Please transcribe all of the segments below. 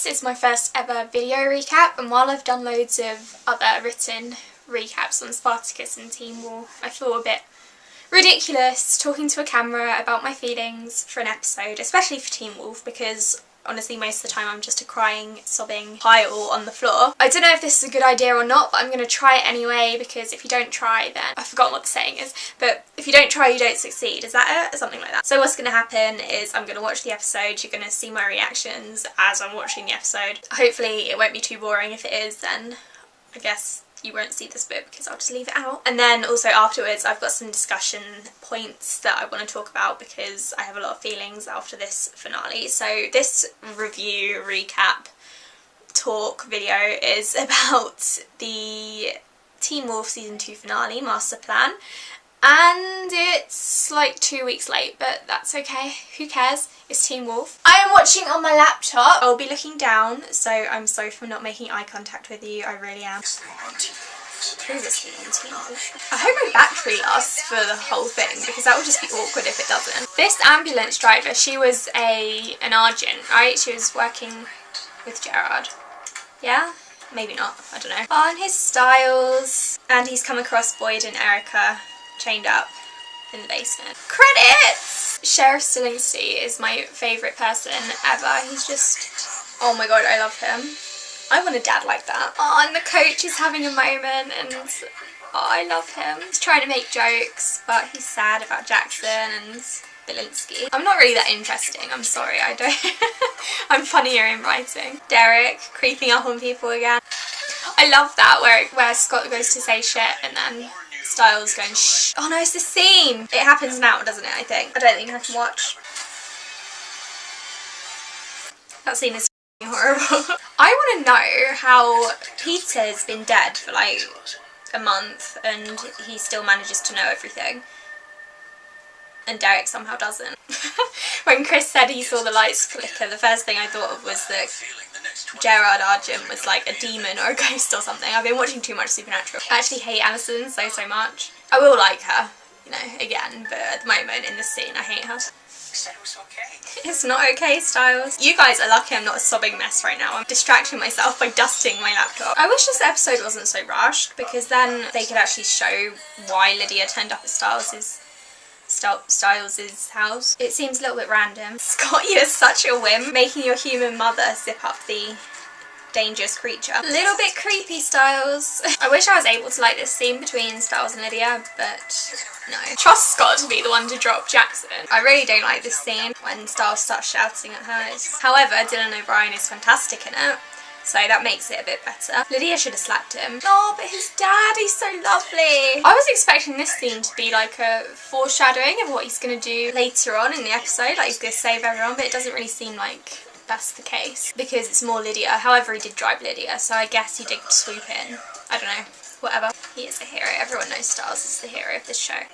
this is my first ever video recap, and while I've done loads of other written recaps on Spartacus and Teen Wolf, I feel a bit ridiculous talking to a camera about my feelings for an episode, especially for Teen Wolf, because honestly most of the time I'm just a crying, sobbing pile on the floor. I don't know if this is a good idea or not, but I'm going to try it anyway, because if you don't try then... I've forgotten what the saying is, but if you don't try you don't succeed, is that it? Or something like that. So what's going to happen is I'm going to watch the episode, you're going to see my reactions as I'm watching the episode. Hopefully it won't be too boring. If it is, then I guess you won't see this bit because I'll just leave it out. And then also afterwards I've got some discussion points that I want to talk about because I have a lot of feelings after this finale. So this review, recap, talk video is about the Teen Wolf Season 2 finale, Master Plan. And it's like 2 weeks late, but that's okay. Who cares? It's Teen Wolf. I am watching on my laptop. I'll be looking down, so I'm sorry for not making eye contact with you. I really am. Previously on Teen Wolf. I hope my battery lasts for the whole thing, because that would just be awkward if it doesn't. This ambulance driver, she was an Argent, right? She was working with Gerard. Yeah? Maybe not. I don't know. Oh, and his Styles. And he's come across Boyd and Erica chained up in the basement. Credits! Sheriff Stillingsley is my favourite person ever. He's just... oh my god, I love him. I want a dad like that. Oh, and the coach is having a moment, and oh, I love him. He's trying to make jokes, but he's sad about Jackson and Belinsky. I'm not really that interesting, I'm sorry, I don't... I'm funnier in writing. Derek creeping up on people again. I love that, where Scott goes to say shit and then Styles going shh. Oh no, it's the scene! It happens now, doesn't it, I think? I don't think I can watch. That scene is horrible. I want to know how Peter's been dead for like a month and he still manages to know everything. And Derek somehow doesn't. When Chris said he saw the lights flicker, the first thing I thought of was that Gerard Argent was like a demon or a ghost or something. I've been watching too much Supernatural. I actually hate Alison so much. I will like her, you know, again, but at the moment in this scene I hate her. Said it was okay. It's not okay, Styles. You guys are lucky I'm not a sobbing mess right now. I'm distracting myself by dusting my laptop. I wish this episode wasn't so rushed, because then they could actually show why Lydia turned up at Styles's house. It seems a little bit random. Scott, you're such a whim, making your human mother zip up the dangerous creature. A little bit creepy, Styles. I wish I was able to like this scene between Styles and Lydia, but no. Trust Scott to be the one to drop Jackson. I really don't like this scene when Styles starts shouting at her. However, Dylan O'Brien is fantastic in it, so that makes it a bit better. Lydia should have slapped him. Oh, but his dad, he's so lovely. I was expecting this scene to be like a foreshadowing of what he's going to do later on in the episode, like he's going to save everyone, but it doesn't really seem like that's the case, because it's more Lydia. However, he did drive Lydia, so I guess he did swoop in. I don't know. Whatever. He is the hero. Everyone knows Styles is the hero of this show.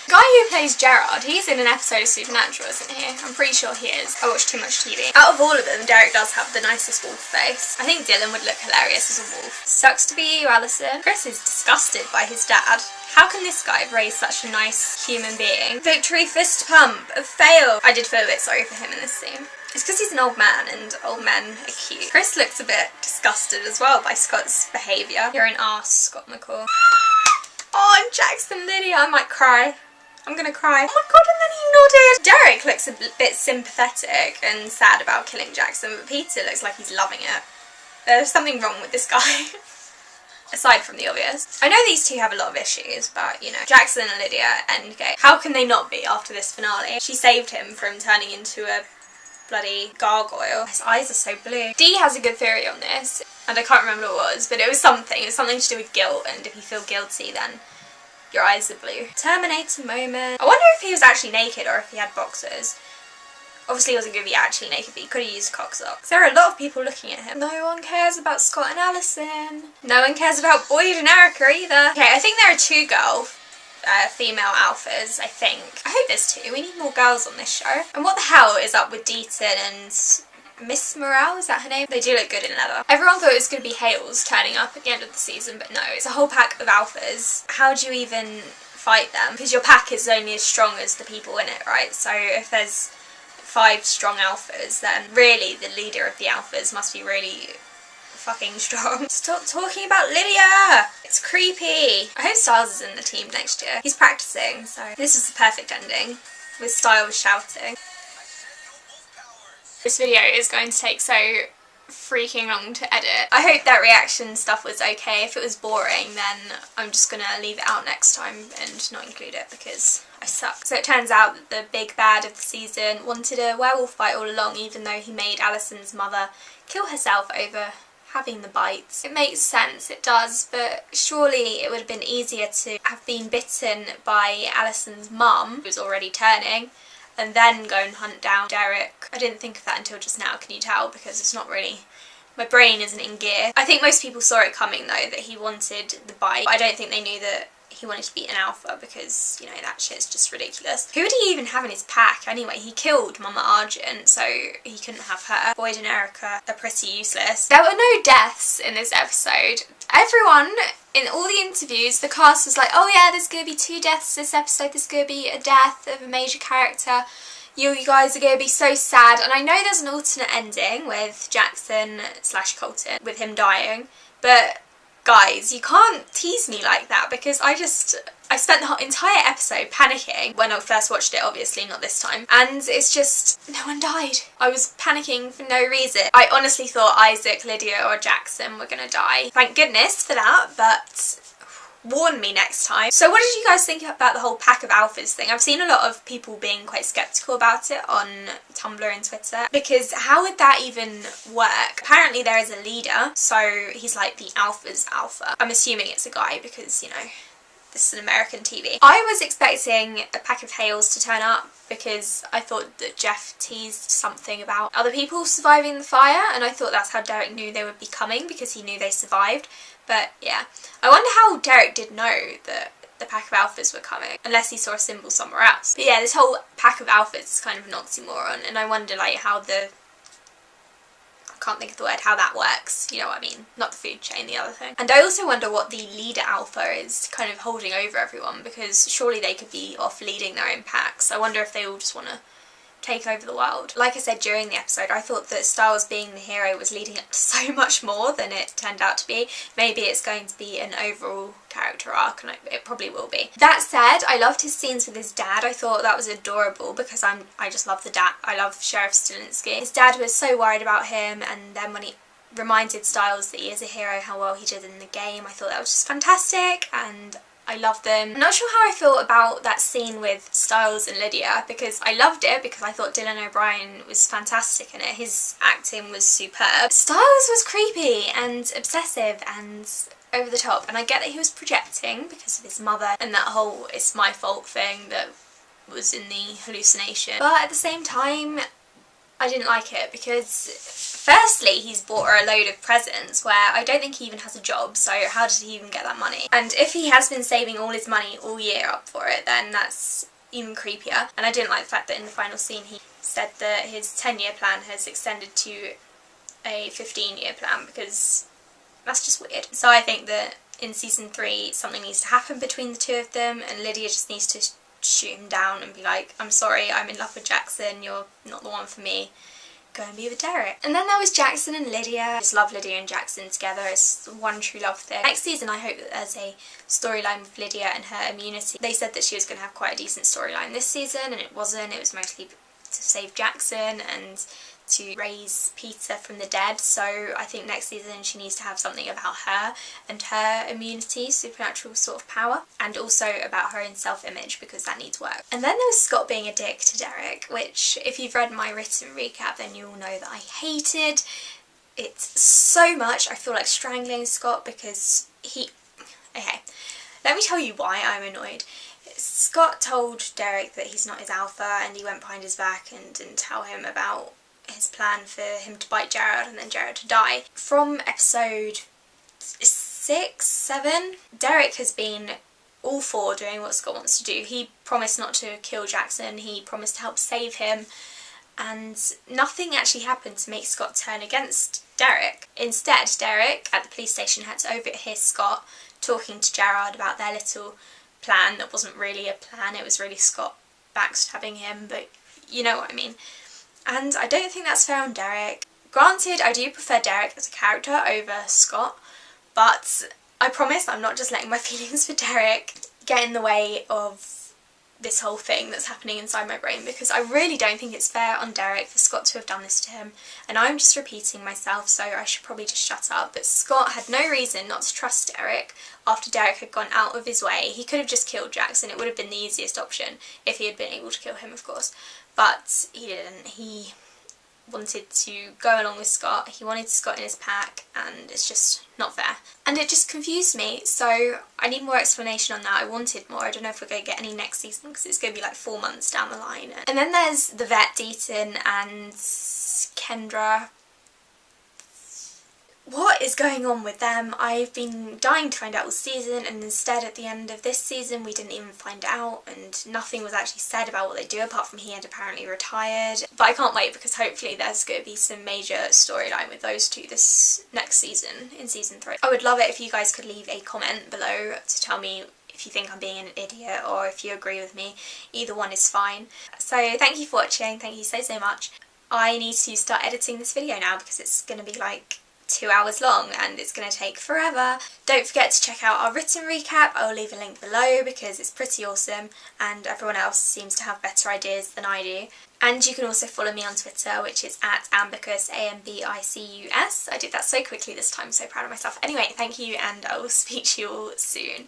Guy who plays Gerard, he's in an episode of Supernatural, isn't he? I'm pretty sure he is. I watch too much TV. Out of all of them, Derek does have the nicest wolf face. I think Dylan would look hilarious as a wolf. Sucks to be you, Alison. Chris is disgusted by his dad. How can this guy have raised such a nice human being? Victory fist pump. A fail. I did feel a bit sorry for him in this scene. It's because he's an old man and old men are cute. Chris looks a bit disgusted as well by Scott's behaviour. You're an arse, Scott McCall. Oh, and Jackson Lydia. I might cry. I'm gonna cry. Oh my god, and then he nodded! Derek looks a bit sympathetic and sad about killing Jackson, but Peter looks like he's loving it. There's something wrong with this guy. Aside from the obvious. I know these two have a lot of issues, but, you know, Jackson and Lydia, endgame. How can they not be after this finale? She saved him from turning into a bloody gargoyle. His eyes are so blue. Dee has a good theory on this, and I can't remember what it was, but it was something. It was something to do with guilt, and if you feel guilty, then your eyes are blue. Terminator moment. I wonder if he was actually naked or if he had boxers. Obviously he wasn't going to be actually naked, but he could have used cock socks. There are a lot of people looking at him. No one cares about Scott and Alison. No one cares about Boyd and Erica either. Okay, I think there are two female alphas, I think. I hope there's two. We need more girls on this show. And what the hell is up with Deaton and Miss Morale, is that her name? They do look good in leather. Everyone thought it was going to be Hales turning up at the end of the season, but no, it's a whole pack of alphas. How do you even fight them? Because your pack is only as strong as the people in it, right? So if there's 5 strong alphas, then really the leader of the alphas must be really fucking strong. Stop talking about Lydia! It's creepy. I hope Styles is in the team next year. He's practicing, so this is the perfect ending, with Styles shouting. This video is going to take so freaking long to edit. I hope that reaction stuff was okay. If it was boring, then I'm just gonna leave it out next time and not include it because I suck. So it turns out that the big bad of the season wanted a werewolf fight all along, even though he made Alison's mother kill herself over having the bites. It makes sense, it does, but surely it would have been easier to have been bitten by Alison's mum, who was already turning, and then go and hunt down Derek. I didn't think of that until just now, can you tell? Because it's not really... my brain isn't in gear. I think most people saw it coming though, that he wanted the bite. But I don't think they knew that he wanted to be an alpha because, you know, that shit's just ridiculous. Who would he even have in his pack anyway? He killed Mama Argent, so he couldn't have her. Boyd and Erica are pretty useless. There were no deaths in this episode. Everyone, in all the interviews, the cast was like, oh yeah, there's gonna be 2 deaths this episode, there's gonna be a death of a major character. You guys are going to be so sad. And I know there's an alternate ending with Jackson / Colton, with him dying, but guys, you can't tease me like that because I spent the whole entire episode panicking when I first watched it, obviously not this time, and it's just, no one died. I was panicking for no reason. I honestly thought Isaac, Lydia or Jackson were going to die. Thank goodness for that, but warn me next time. So what did you guys think about the whole pack of alphas thing? I've seen a lot of people being quite skeptical about it on Tumblr and Twitter, because how would that even work? Apparently there is a leader, so he's like the alpha's alpha. I'm assuming it's a guy because, you know, this is an American TV. I was expecting a pack of Hales to turn up because I thought that Jeff teased something about other people surviving the fire, and I thought that's how Derek knew they would be coming, because he knew they survived. But yeah, I wonder how Derek did know that the pack of alphas were coming, unless he saw a symbol somewhere else. But yeah, this whole pack of alphas is kind of an oxymoron, and I wonder like how the... I can't think of the word, how that works, you know what I mean? Not the food chain, the other thing. And I also wonder what the leader alpha is kind of holding over everyone, because surely they could be off leading their own packs. I wonder if they all just want to take over the world. Like I said during the episode, I thought that Styles being the hero was leading up to so much more than it turned out to be. Maybe it's going to be an overall character arc, and it probably will be. That said, I loved his scenes with his dad. I thought that was adorable because I just love the dad. I love Sheriff Stilinski. His dad was so worried about him, and then when he reminded Styles that he is a hero, how well he did in the game, I thought that was just fantastic, and I love them. I'm not sure how I feel about that scene with Styles and Lydia, because I loved it because I thought Dylan O'Brien was fantastic in it. His acting was superb. Styles was creepy and obsessive and over the top, and I get that he was projecting because of his mother and that whole it's my fault thing that was in the hallucination. But at the same time, I didn't like it because firstly, he's bought her a load of presents where I don't think he even has a job, so how did he even get that money? And if he has been saving all his money all year up for it, then that's even creepier. And I didn't like the fact that in the final scene he said that his 10-year plan has extended to a 15-year plan, because that's just weird. So I think that in season 3 something needs to happen between the two of them, and Lydia just needs to shoot him down and be like, I'm sorry, I'm in love with Jackson, you're not the one for me, go and be with Derek. And then there was Jackson and Lydia. I just love Lydia and Jackson together. It's one true love thing. Next season I hope that there's a storyline with Lydia and her immunity. They said that she was going to have quite a decent storyline this season, and it wasn't. It was mostly to save Jackson and to raise Peter from the dead, so I think next season she needs to have something about her and her immunity, supernatural sort of power, and also about her own self-image, because that needs work. And then there was Scott being a dick to Derek, which if you've read my written recap then you'll know that I hated it so much. I feel like strangling Scott because he... Okay, let me tell you why I'm annoyed. Scott told Derek that he's not his alpha, and he went behind his back and didn't tell him about his plan for him to bite Jared and then Jared to die. From episode 6, 7, Derek has been all for doing what Scott wants to do. He promised not to kill Jackson, he promised to help save him, and nothing actually happened to make Scott turn against Derek. Instead, Derek at the police station had to overhear Scott talking to Jared about their little plan that wasn't really a plan, it was really Scott backstabbing him, but you know what I mean. and I don't think that's fair on Derek. Granted, I do prefer Derek as a character over Scott, but I promise I'm not just letting my feelings for Derek get in the way of this whole thing that's happening inside my brain, because I really don't think it's fair on Derek for Scott to have done this to him, and I'm just repeating myself, so I should probably just shut up. But Scott had no reason not to trust Derek after Derek had gone out of his way. He could have just killed Jax and it would have been the easiest option if he had been able to kill him, of course, but he didn't. He wanted to go along with Scott, he wanted Scott in his pack, and it's just not fair. And it just confused me, so I need more explanation on that. I wanted more. I don't know if we're going to get any next season because it's going to be like 4 months down the line. And then there's the vet, Deaton, and Kendra. What is going on with them? I've been dying to find out all season, and instead at the end of this season we didn't even find out, and nothing was actually said about what they do apart from he had apparently retired. But I can't wait, because hopefully there's going to be some major storyline with those two this next season, in season 3. I would love it if you guys could leave a comment below to tell me if you think I'm being an idiot or if you agree with me. Either one is fine. So thank you for watching, thank you so much. I need to start editing this video now because it's going to be like 2 hours long and it's going to take forever. Don't forget to check out our written recap. I'll leave a link below because it's pretty awesome and everyone else seems to have better ideas than I do. And you can also follow me on Twitter, which is at Ambicus, AMBICUS. I did that so quickly this time, so proud of myself. Anyway, thank you, and I will speak to you all soon.